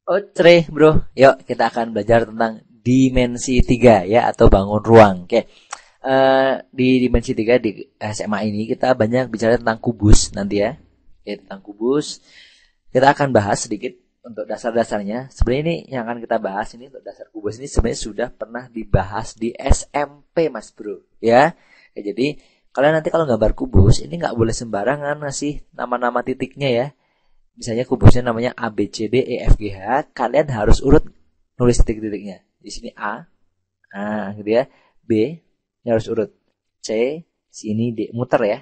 Oke, bro. Yuk, kita akan belajar tentang dimensi 3 ya atau bangun ruang. Oke. Di dimensi 3 di SMA ini kita banyak bicara tentang kubus nanti ya. Oke, tentang kubus. Kita akan bahas sedikit untuk dasar-dasarnya. Sebenarnya ini yang akan kita bahas ini untuk dasar kubus ini sebenarnya sudah pernah dibahas di SMP, Mas Bro. Ya. Oke, jadi kalian nanti kalau gambar kubus ini nggak boleh sembarangan ngasih nama-nama titiknya ya. Misalnya kubusnya namanya A, B, C, D, E, F, G, H. Kalian harus urut nulis titik-titiknya. Di sini A, gitu ya. B, ini harus urut. C, sini D, muter ya.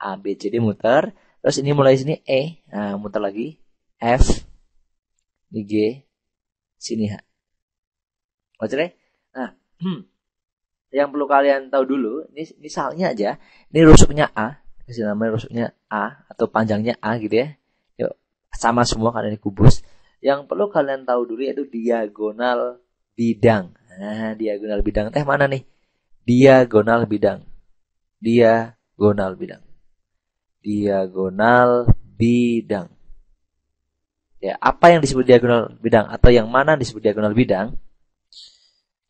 A, B, C, D, muter. Terus ini mulai sini E, muter lagi. F, ini G, sini H. Oke? Nah, yang perlu kalian tahu dulu, ini misalnya aja, ini rusuknya A. Kasih namanya rusuknya A atau panjangnya A gitu ya. Sama semua kalian di kubus. Yang perlu kalian tahu dulu yaitu diagonal bidang. Nah, diagonal bidang teh mana nih? Diagonal bidang. Diagonal bidang. Diagonal bidang. Ya, apa yang disebut diagonal bidang atau yang mana disebut diagonal bidang?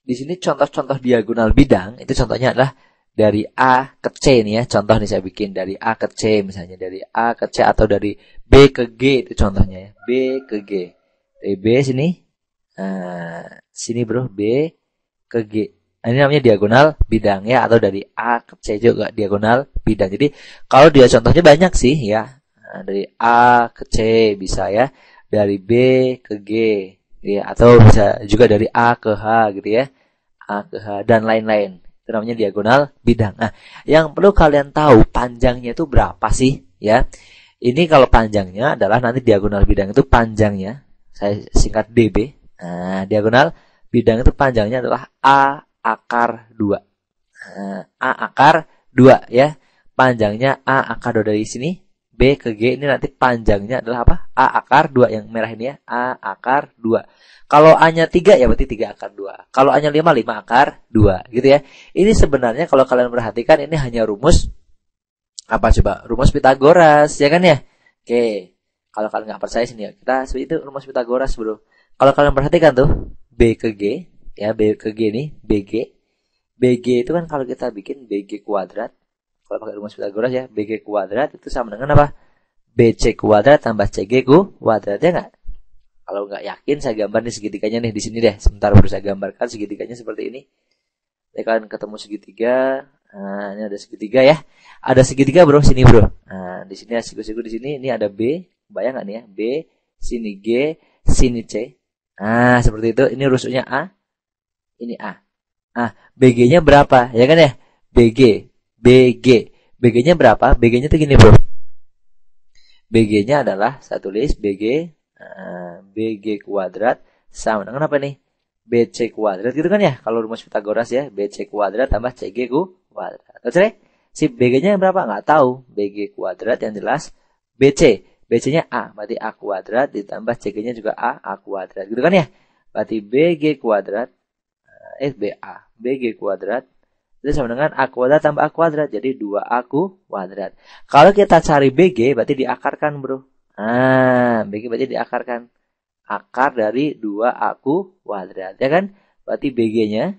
Di sini contoh-contoh diagonal bidang itu contohnya adalah dari A ke C nih ya. Contoh nih saya bikin dari A ke C misalnya. Dari A ke C atau dari B ke G itu contohnya ya. B ke G. Dari B sini. Sini bro. B ke G. Nah, ini namanya diagonal bidang ya. Atau dari A ke C juga diagonal bidang. Jadi kalau dia contohnya banyak sih ya. Dari A ke C bisa ya. Dari B ke G. Ya. Atau bisa juga dari A ke H gitu ya. A ke H dan lain-lain. Itu namanya diagonal bidang. Nah, yang perlu kalian tahu panjangnya itu berapa sih ya. Ini kalau panjangnya adalah nanti diagonal bidang itu panjangnya. Saya singkat DB. Nah, diagonal bidang itu panjangnya adalah A akar 2. A akar 2 ya. Panjangnya A akar 2 dari sini. B ke G ini nanti panjangnya adalah apa? A akar 2 yang merah ini ya. A akar 2. Kalau A-nya 3 ya berarti 3 akar 2. Kalau A-nya 5, 5 akar 2 gitu ya. Ini sebenarnya kalau kalian perhatikan ini hanya rumus apa coba? Rumus Pitagoras ya kan ya? Oke. Kalau kalian nggak percaya sini ya, kita seperti itu rumus Pitagoras, bro. Kalau kalian perhatikan tuh B ke G ya, B ke G nih, BG. BG itu kan kalau kita bikin BG kuadrat, kalau pakai rumus Pitagoras ya, BG kuadrat itu sama dengan apa? BC kuadrat tambah CG kuadrat ya nggak? Kalau nggak yakin saya gambar nih segitiganya nih di sini deh. Sebentar baru saya gambarkan segitiganya seperti ini. Jadi kalian ketemu segitiga. Nah, ini ada segitiga ya. Ada segitiga bro, sini bro. Nah, di sini ada siku-siku di sini. Ini ada B, bayang nggak nih ya? B, sini G, sini C. Nah, seperti itu. Ini rusuknya A. Ini A. Nah, BG-nya berapa? Ya kan ya? BG, BG. BG-nya berapa? BG-nya tuh gini bro. BG-nya adalah saya tulis BG. BG kuadrat sama dengan apa nih? BC kuadrat gitu kan ya. Kalau rumus Pitagoras ya, BC kuadrat tambah CG kuadrat. Oke? Si BG-nya berapa? Nggak tahu. BG kuadrat yang jelas BC. BC-nya A, berarti A kuadrat ditambah CG-nya juga A kuadrat. Gitu kan ya? Berarti BG kuadrat BA. BG kuadrat itu sama dengan A kuadrat tambah A kuadrat. Jadi 2A kuadrat. Kalau kita cari BG berarti diakarkan, bro. BG berarti diakarkan. Akar dari 2A kuadrat. Ya kan? Berarti BG-nya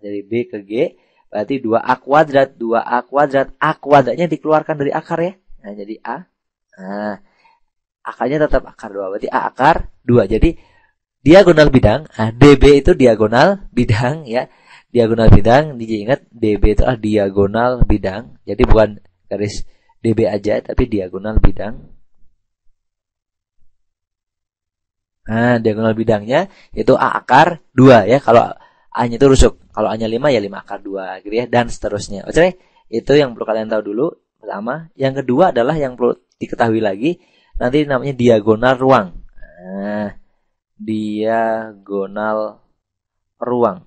dari B ke G. Berarti 2A kuadrat. 2A kuadrat. A kuadratnya dikeluarkan dari akar ya. Nah, jadi A. Akarnya tetap akar 2. Berarti A akar 2. Jadi diagonal bidang. DB itu diagonal bidang ya. Diagonal bidang. Diingat DB itu diagonal bidang. Jadi bukan garis DB aja. Tapi diagonal bidang. Nah, diagonal bidangnya itu A akar 2 ya. Kalau A-nya itu rusuk. Kalau A-nya 5 ya 5 akar 2 gitu ya. Dan seterusnya. Oke, itu yang perlu kalian tahu dulu. Pertama. Yang kedua adalah yang perlu diketahui lagi. Nanti namanya diagonal ruang. Nah, diagonal ruang.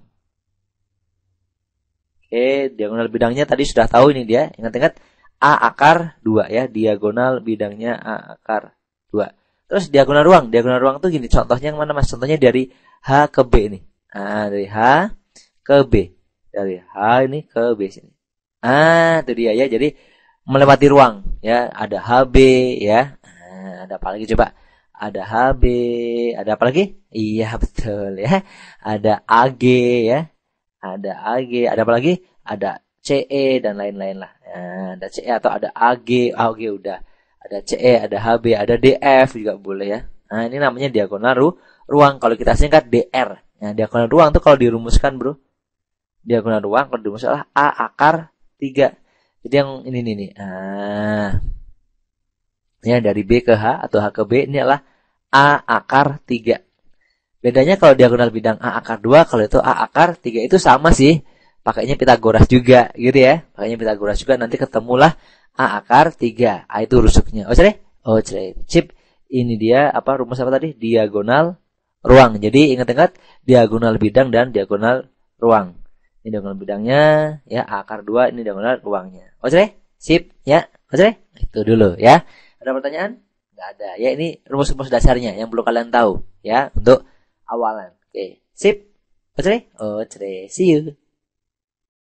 Oke, diagonal bidangnya tadi sudah tahu ini dia. Ingat-ingat A akar 2 ya. Diagonal bidangnya A akar 2. Terus diagonal ruang. Diagonal ruang tuh gini. Contohnya yang mana mas? Contohnya dari H ke B nih. Dari H ke B. Dari H ini ke B sini. Itu dia ya. Jadi melewati ruang ya. Ada HB ya. Ada apa lagi coba? ada HB, ada apa lagi? Iya betul ya. Ada AG ya. Ada AG, ada apa lagi? Ada CE dan lain-lain lah. Nah, ada CE atau ada AG, AG udah. Ada CE, ada HB, ada DF juga boleh ya. Nah, ini namanya diagonal ruang. Kalau kita singkat DR. Nah, diagonal ruang tuh kalau dirumuskan, Bro. Diagonal ruang kalau dirumuskan adalah A akar 3. Jadi yang ini nih. Nah, ya dari B ke H atau H ke B ini adalah A akar 3. Bedanya kalau diagonal bidang A akar 2, kalau itu A akar 3 itu sama sih. Pakainya Pitagoras juga gitu ya. Pakainya Pitagoras juga, nanti ketemulah A akar 3. A itu rusuknya. Oh, cere? Oh, cere. Sip. Ini dia apa rumus apa tadi? Diagonal ruang. Jadi ingat-ingat diagonal bidang dan diagonal ruang. Ini diagonal bidangnya ya A akar 2, ini diagonal ruangnya. Oh, cere? Sip ya. Oh, cere? Itu dulu ya. Ada pertanyaan? Enggak ada. Ya, ini rumus-rumus dasarnya yang perlu kalian tahu ya untuk awalan. Oke. Sip. Oh, cere? Oh, cere. See you.